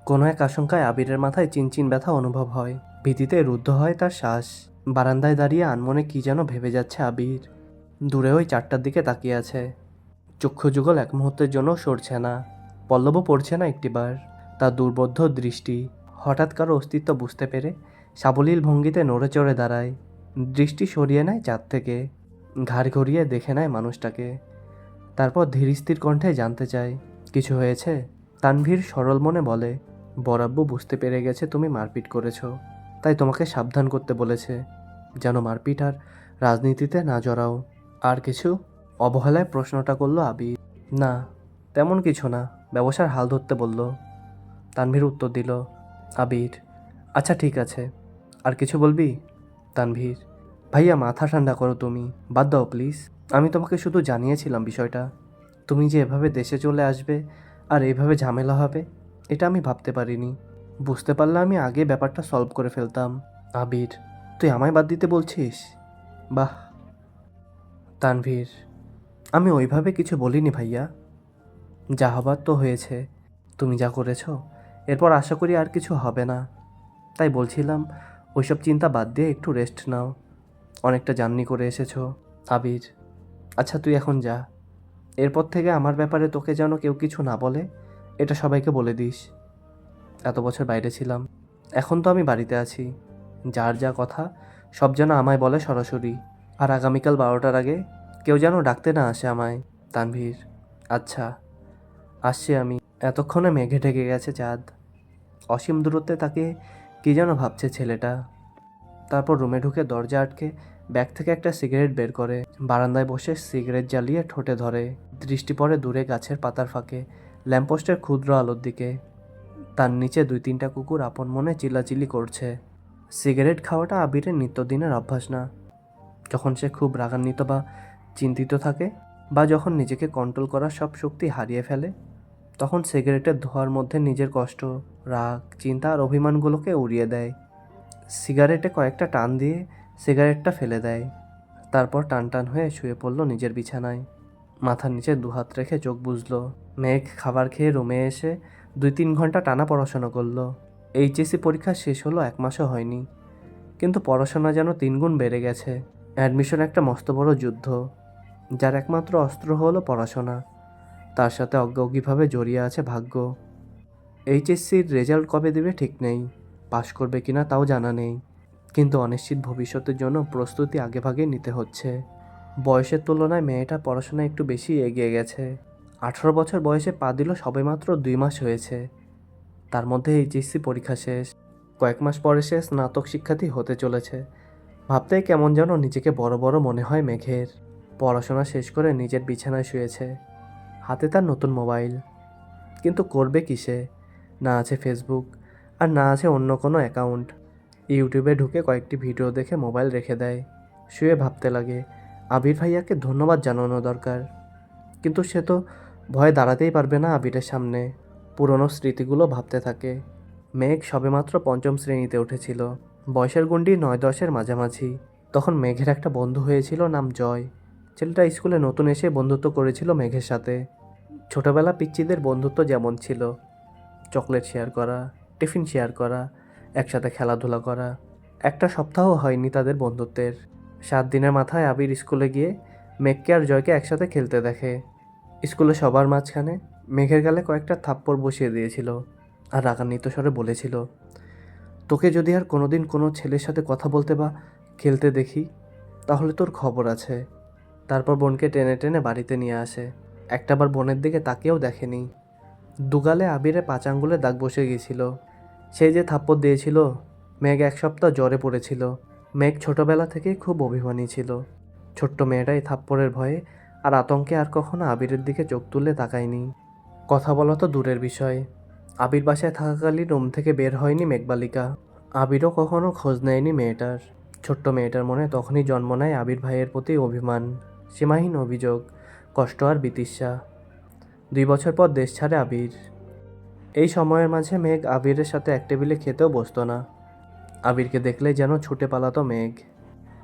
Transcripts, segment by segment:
কোনো এক আশঙ্কায় আবিরের মাথায় চিনচিন ব্যথা অনুভব হয়। ভীতিতে রুদ্ধ হয় তার শ্বাস। বারান্দায় দাঁড়িয়ে আনমনে কি যেন ভেবে যাচ্ছে আবির। দূরে ওই 4টার দিকে তাকিয়ে আছে। চক্ষু যুগল এক মুহূর্তের জন্য সরছে না। পল্লবও পড়ছে না একটিবার। তার দুর্বোধ্য দৃষ্টি হঠাৎ কারো অস্তিত্ব বুঝতে পেরে সাবলীল ভঙ্গিতে নড়ে চড়ে দাঁড়ায়। দৃষ্টি সরিয়ে নেয় চাঁদ থেকে। ঘাড় ঘুরিয়ে দেখে নেয় মানুষটাকে। তারপর ধীরস্থির কণ্ঠে জানতে চায়, কিছু হয়েছে? তানভীর সরল মনে বলে, বরাব্বু বুঝতে পেরে গেছে তুমি মারপিট করেছ, তাই তোমাকে সাবধান করতে বলেছে, যেন মারপিট আর রাজনীতিতে না জড়াও। আর কিছু? অবহেলায় প্রশ্নটা করলো আবির। না, তেমন কিছু না, ব্যবসার হাল ধরতে বলল। তানভীর উত্তর দিল। আবির, আচ্ছা ঠিক আছে, আর কিছু বলবি? তানভীর, ভাইয়া মাথা ঠান্ডা করো তুমি, বাদ দাও প্লিজ। আমি তোমাকে শুধু জানিয়েছিলাম বিষয়টা। তুমি যে এভাবে দেশে চলে আসবে আর এইভাবে ঝামেলা হবে, এটা আমি ভাবতে পারিনি। বুঝতে পারলে আমি আগে ব্যাপারটা সলভ করে ফেলতাম। আবির, তুই আমায় বাদ দিতে বলছিস? বাহ। তানভীর, আমি ওইভাবে কিছু বলিনি ভাইয়া। যা হবার তো হয়েছে। তুমি যা করেছো, এরপর আশা করি আর কিছু হবে না। তাই বলছিলাম, ওইসব চিন্তা বাদ দিয়ে একটু রেস্ট নাও। অনেকটা জার্নি করে এসেছো। আবির, আচ্ছা তুই এখন যা। এরপর থেকে আমার ব্যাপারে তোকে যেন কেউ কিছু না বলে, এটা সবাইকে বলে দিস। এত বছর বাইরে ছিলাম, এখন তো আমি বাড়িতে আছি। যার যা কথা সব যেন আমায় বলে সরাসরি। আর আগামীকাল 12টার আগে কেউ যেন ডাকতে না আসে আমায়। তানভীর, আচ্ছা, আসছি আমি। এতক্ষণে মেঘে ঢেকে গেছে চাঁদ। অসীম দূরত্বে তাকে কি যেন ভাবছে ছেলেটা। তারপর রুমে ঢুকে দরজা আটকে ব্যাগ থেকে একটা সিগারেট বের করে বারান্দায় বসে সিগারেট জ্বালিয়ে ঠোঁটে ধরে। দৃষ্টি পড়ে দূরে গাছের পাতার ফাঁকে ল্যাম্পপোস্টের ক্ষুদ্র আলোর দিকে। তার নিচে 2-3টা কুকুর আপন মনে চিল্লাচিল্লি করছে। সিগারেট খাওয়াটা আবিরের নিত্যদিনের অভ্যাস না। যখন সে খুব রাগান্বিত বা চিন্তিত থাকে, বা যখন নিজেকে কন্ট্রোল করার সব শক্তি হারিয়ে ফেলে, তখন সিগারেটের ধোঁয়ার মধ্যে নিজের কষ্ট, রাগ, চিন্তা আর অভিমানগুলোকে উড়িয়ে দেয়। সিগারেটে কয়েকটা টান দিয়ে সিগারেটটা ফেলে দেয়। তারপর টান টান হয়ে শুয়ে পড়ল নিজের বিছানায়। মাথার নিচে দুহাত রেখে চোখ বুজল। মেঘ খাবার খেয়ে রুমে এসে 2-3 ঘন্টা টানা পড়াশোনা করলো। এইচএসসি পরীক্ষা শেষ হলো 1 মাসও হয়নি, কিন্তু পড়াশোনা যেন 3 গুণ বেড়ে গেছে। অ্যাডমিশন একটা মস্ত বড় যুদ্ধ, যার একমাত্র অস্ত্র হলো পড়াশোনা। তার সাথে অজ্ঞাজ্ঞিভাবে জড়িয়ে আছে ভাগ্য। এইচএসসির রেজাল্ট কবে দেবে ঠিক নেই, পাশ করবে কিনা তাও জানা নেই, কিন্তু অনিশ্চিত ভবিষ্যতের জন্য প্রস্তুতি আগেভাগে নিতে হচ্ছে। বয়সের তুলনায় মেয়েটা পড়াশোনায় একটু বেশি এগিয়ে গেছে। 18 বছর বয়সে পা দিল সবেমাত্র 2 মাস হয়েছে। তার মধ্যে এইচএসসি পরীক্ষা শেষ। কয়েক মাস পরে সে স্নাতক শিক্ষার্থী হতে চলেছে। ভাবতেই কেমন যেন নিজেকে বড় বড় মনে হয় মেঘের। পড়াশোনা শেষ করে নিজের বিছানায় শুয়েছে, হাতে তার নতুন মোবাইল। কিন্তু করবে কিসে? না আছে ফেসবুক, আর না আছে অন্য কোনো অ্যাকাউন্ট। ইউটিউবে ঢুকে কয়েকটি ভিডিও দেখে মোবাইল রেখে দেয়। শুয়ে ভাবতে লাগে, আবির ভাইয়াকে ধন্যবাদ জানানো দরকার। কিন্তু সে তো ভয়ে দাঁড়াতেই পারবে না আবিরের সামনে। পুরনো স্মৃতিগুলো ভাবতে থাকে। মেঘ সবেমাত্র 5ম শ্রেণীতে উঠেছিল। বয়সের গণ্ডি 9-10-এর মাঝামাঝি। তখন মেঘের একটা বন্ধু হয়েছিল, নাম জয়। ছেলেটা স্কুলে নতুন এসে বন্ধুত্ব করেছিল মেঘের সাথে। ছোটবেলা পিচ্চিদের বন্ধুত্ব যেমন ছিল, চকলেট শেয়ার করা, টিফিন শেয়ার করা, একসাথে খেলাধুলা করা। একটা সপ্তাহ হয়নি তাদের বন্ধুত্বের। 7 দিনের মাথায় আবির স্কুলে গিয়ে মেঘকে আর জয়কে একসাথে খেলতে দেখে। স্কুলে সবার মাঝখানে মেঘের গালে কয়েকটা থাপ্পড় বসিয়ে দিয়েছিল, আর রাগান্বিত স্বরে বলেছিল, তোকে যদি আর কোনোদিন কোনো ছেলের সাথে কথা বলতে বা খেলতে দেখি, তাহলে তোর খবর আছে। তারপর বোনকে টেনে টেনে বাড়িতে নিয়ে আসে। একটাবার বোনের দিকে তাকিয়েও দেখেনি। দুগালে আবিরে 5 আঙ্গুলে দাগ বসে গিয়েছিল। সেই যে থাপ্পড় দিয়েছিল, মেঘ 1 সপ্তাহ জ্বরে পড়েছিল। মেঘ ছোটবেলা থেকেই খুব অভিমানী ছিল। ছোট্ট মেয়েটাই থাপ্পড়ের ভয়ে আর আতঙ্কে আর কখনো আবিরের দিকে চোখ তুলে তাকায়নি। কথা বলা তো দূরের বিষয়, আবির বাসায় থাকাকালীন রুম থেকে বের হয়নি মেঘবালিকা। আবিরও কখনো খোঁজ নেয়নি মেয়েটার। ছোট্ট মেয়েটার মনে তখনই জন্ম নেয় আবির ভাইয়ের প্রতি অভিমান, সীমাহীন অভিযোগ, কষ্ট আর বিতৃষ্ণা। 2 বছর পর দেশ ছাড়ে আবির। এই সময়ের মাঝে মেঘ আবিরের সাথে এক টেবিলে খেতেও বসতো না। আবিরকে দেখলেই যেন ছুটে পালাতো মেঘ।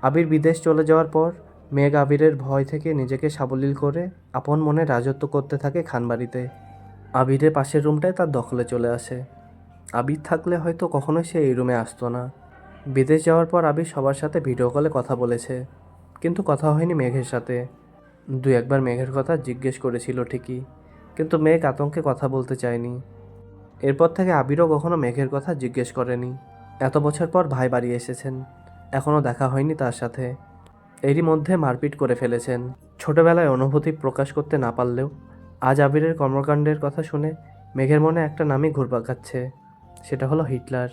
আবির বিদেশ চলে যাওয়ার পর মেঘ আবিরের ভয় থেকে নিজেকে সাবলীল করে আপন মনে রাজত্ব করতে থাকে খানবাড়িতে। আবিরের পাশের রুমটায় তার দখলে চলে আসে। আবির থাকলে হয়তো কখনোই সে এই রুমে আসতো না। বিদেশ যাওয়ার পর আবির সবার সাথে ভিডিও কলে কথা বলেছে, কিন্তু কথা হয়নি মেঘের সাথে। দু একবার মেঘের কথা জিজ্ঞেস করেছিল ঠিকই, কিন্তু মেঘ আতঙ্কে কথা বলতে চায়নি। এরপর থেকে আবিরও কখনো মেঘের কথা জিজ্ঞেস করেনি। এত বছর পর ভাই বাড়ি এসেছেন, এখনও দেখা হয়নি তার সাথে। এরই মধ্যে মারপিট করে ফেলেছেন। ছোটবেলায় অনুভূতি প্রকাশ করতে না পারলেও আজ আবিরের কর্মকাণ্ডের কথা শুনে মেঘের মনে একটা নামই ঘুরপাক খাচ্ছে, সেটা হলো হিটলার।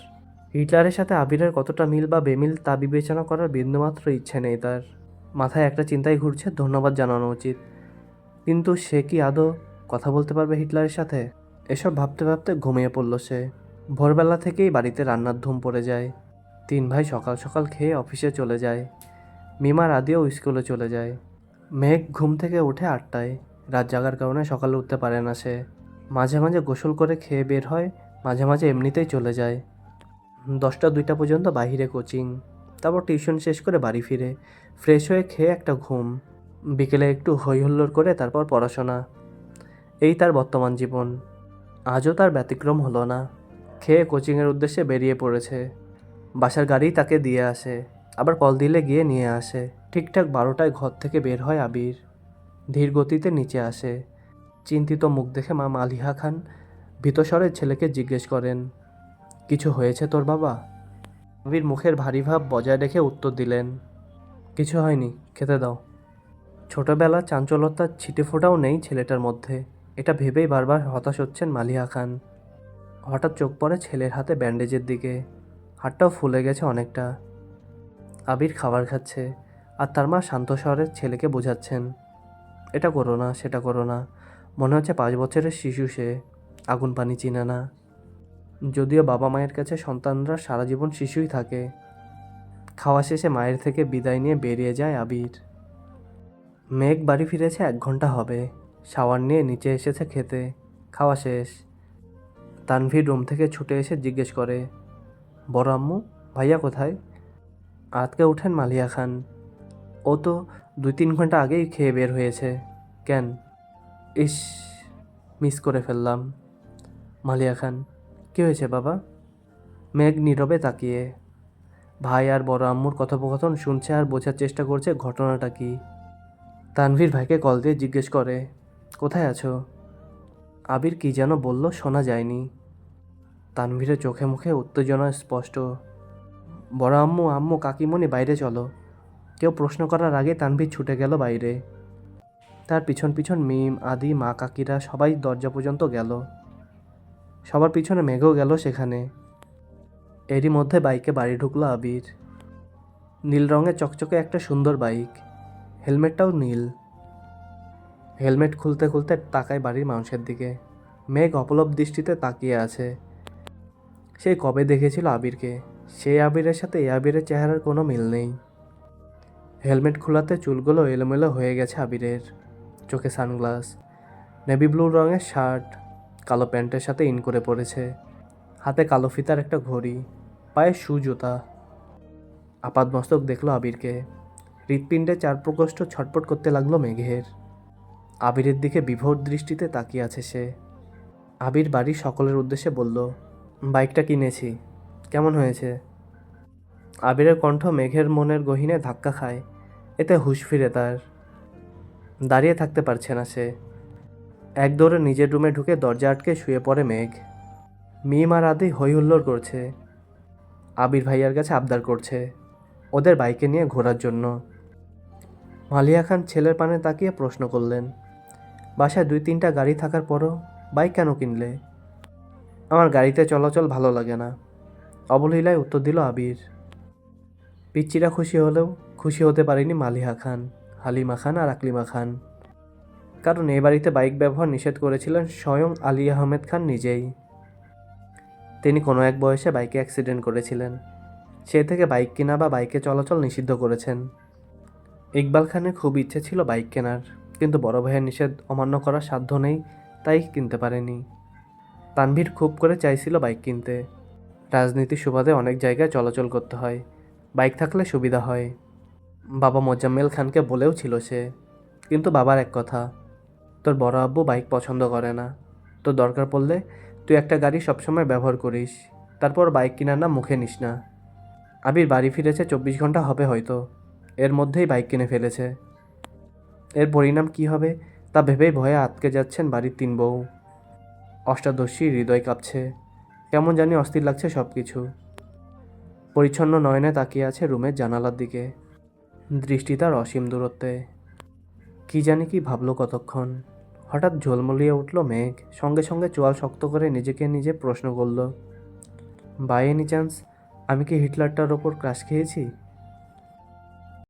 হিটলারের সাথে আবিরের কতটা মিল বা বেমিল তা বিবেচনা করার বিন্দুমাত্র ইচ্ছে নেই তার। মাথায় একটা চিন্তাই ঘুরছে, ধন্যবাদ জানানো উচিত, কিন্তু সে কি আদৌ কথা বলতে পারবে হিটলারের সাথে? এসব ভাবতে ভাবতে ঘুমিয়ে পড়ল সে। ভোরবেলা থেকেই বাড়িতে রান্নার ধুম পড়ে যায়। তিন ভাই সকাল সকাল খেয়ে অফিসে চলে যায়। মিমার আদিও স্কুলে চলে যায়। মেঘ ঘুম থেকে ওঠে 8টায়। রাত জাগার কারণে সকালে উঠতে পারে না সে। মাঝে মাঝে গোসল করে খেয়ে বের হয়, মাঝে মাঝে এমনিতেই চলে যায়। 10টা 2টা পর্যন্ত বাইরে কোচিং, তারপর টিউশন শেষ করে বাড়ি ফিরে ফ্রেশ হয়ে খেয়ে একটা ঘুম, বিকেলে একটু হই হুল্লোড় করে তারপর পড়াশোনা। এই তার বর্তমান জীবন। আজও তার ব্যতিক্রম হলো না। খেয়ে কোচিংয়ের উদ্দেশ্যে বেরিয়ে পড়েছে। বাসার গাড়ি তাকে দিয়ে আসে, আবার কল দিলে গিয়ে নিয়ে আসে। ঠিকঠাক 12টায় ঘর থেকে বের হয় আবির। ধীর গতিতে নিচে আসে। চিন্তিত মুখ দেখে মা মালিহা খান ভীতস্বরে ছেলেকে জিজ্ঞেস করেন, কিছু হয়েছে তোর বাবা? আবির মুখের ভারী ভাব বজায় রেখে উত্তর দিলেন, কিছু হয়নি, খেতে দাও। ছোটবেলার চাঞ্চলতার ছিটেফোঁটাও নেই ছেলেটার মধ্যে, এটা ভেবেই বারবার হতাশ হচ্ছেন মালিহা খান। হঠাৎ চোখ পড়ে ছেলের হাতে ব্যান্ডেজের দিকে। হাতটাও ফুলে গেছে অনেকটা। আবির খাবার খাচ্ছে, আর তার মা শান্ত স্বরে ছেলেকে বোঝাচ্ছেন, এটা করো না, সেটা করো না। মনে হচ্ছে 5 বছরের শিশু সে, আগুন পানি চিনে না। যদিও বাবা মায়ের কাছে সন্তানরা সারা জীবন শিশুই থাকে। খাওয়া শেষে মায়ের থেকে বিদায় নিয়ে বেরিয়ে যায় আবির। মেঘ বাড়ি ফিরেছে 1 ঘন্টা হবে। শাওয়ার নিয়ে নিচে এসেছে খেতে। খাওয়া শেষ। তানভীর রুম থেকে ছুটে এসে জিজ্ঞেস করে, বড় আম্মু, ভাইয়া কোথায়? আতকে উঠেন মালিয়া খান, ও তো 2-3 ঘন্টা আগেই খেয়ে বের হয়েছে। কেন? ইস, মিস করে ফেললাম। মালিয়া খান, কী হয়েছে বাবা? মেঘ নীরবে তাকিয়ে ভাই আর বড় আম্মুর কথোপকথন শুনছে আর বোঝার চেষ্টা করছে ঘটনাটা কি। তানভীর ভাইকে কল দিয়ে জিজ্ঞেস করে, কোথায় আছো? আবির কি যেন বলল, শোনা যায়নি। তানভীরের চোখে মুখে উত্তেজনা স্পষ্ট। বড় আম্মু, আম্মু, কাকিমণি, বাইরে চলো। কেউ প্রশ্ন করার আগে তানভীর ছুটে গেল বাইরে। তার পিছন পিছন মিম, আদি, মা, কাকিরা সবাই দরজা পর্যন্ত গেল। সবার পিছনে মেঘও গেল সেখানে। এরই মধ্যে বাইকে বাড়ি ঢুকলো আবির। নীল রঙের চকচকে একটা সুন্দর বাইক, হেলমেটটাও নীল। হেলমেট খুলতে খুলতে তাকায় বাড়ির মানুষের দিকে। মেঘ অপলক দৃষ্টিতে তাকিয়ে আছে। সেই কবে দেখেছিল আবিরকে, সেই আবিরের সাথে এই আবিরের চেহারার কোনো মিল নেই। হেলমেট খোলাতে চুলগুলো এলোমেলো হয়ে গেছে আবিরের। চোখে সানগ্লাস, নেভি ব্লু রঙের শার্ট, কালো প্যান্টের সাথে ইন করে পড়েছে। হাতে কালো ফিতার একটা ঘড়ি, পায়ে শু জুতা। আপাতমস্তক দেখলো আবিরকে। হৃৎপিণ্ডে 4 প্রকোষ্ঠ ছটপট করতে লাগলো মেঘের। আবিরের দিকে বিভোর দৃষ্টিতে তাকিয়ে আছে সে। আবির বাড়ির সকলের উদ্দেশ্যে বলল, বাইকটা কিনেছি, কেমন হয়েছে? আবিরের কণ্ঠ মেঘের মনের গহীনে ধাক্কা খায়। এতে হুঁশ ফিরে তার। দাঁড়িয়ে থাকতে পারছে না সে। এক দৌড়ে নিজের রুমে ঢুকে দরজা আটকে শুয়ে পড়ে মেঘ। মিম আর আদি হই হুল্লোড় করছে। আবির ভাইয়ার কাছে আবদার করছে ওদের বাইকে নিয়ে ঘোরার জন্য। মালিয়া খান ছেলের পানে তাকিয়ে প্রশ্ন করলেন, বাসায় 2-3টা গাড়ি থাকার পরও বাইক কেন কিনলে? আমার গাড়িতে চলাচল ভালো লাগে না, অবলীলায় উত্তর দিল আবির। পিচ্চিরা খুশি হলেও খুশি হতে পারেনি মালিহা খান, হালিমা খান আর আকলিমা খান। কারণ এ বাড়িতে বাইক ব্যবহার নিষেধ করেছিলেন স্বয়ং আলী আহমেদ খান নিজেই। তিনি কোনো এক বয়সে বাইকে অ্যাক্সিডেন্ট করেছিলেন। সে থেকে বাইক কেনা বা বাইকে চলাচল নিষিদ্ধ করেছেন। ইকবাল খানের খুব ইচ্ছে ছিল বাইক কেনার, কিন্তু বড় ভাইয়ের নিষেধ অমান্য করার সাধ্য নেই, তাই কিনতে পারেনি। তানভীর খুব করে চাইছিল বাইক কিনতে। রাজনীতির সুবাদে অনেক জায়গায় চলাচল করতে হয়, বাইক থাকলে সুবিধা হয়। বাবা মোজাম্মেল খানকে বলেও ছিল সে, কিন্তু বাবার এক কথা, তোর বড় আব্বু বাইক পছন্দ করে না, তো দরকার পড়লে তুই একটা গাড়ি সবসময় ব্যবহার করিস, তারপর বাইক কেনার নাম মুখে নিস না। আবির বাড়ি ফিরেছে 24 ঘন্টা হবে হয়তো, এর মধ্যেই বাইক কিনে ফেলেছে। এর পরিণাম কি হবে তা ভেবেই ভয়ে আটকে যাচ্ছেন বাড়ির 3 বউ। অষ্টাদশী হৃদয় কাঁপছে, কেমন জানি অস্থির লাগছে সব কিছু। পরিচ্ছন্ন নয়নে তাকিয়ে আছে রুমের জানালার দিকে, দৃষ্টি তার অসীম দূরত্বে। কি জানি কি ভাবলো কতক্ষণ। হঠাৎ ঝলমলিয়ে উঠল মেঘ, সঙ্গে সঙ্গে চোয়াল শক্ত করে নিজেকে প্রশ্ন করল, বাই এনি চান্স আমি কি হিটলারটার ওপর ক্রাশ খেয়েছি?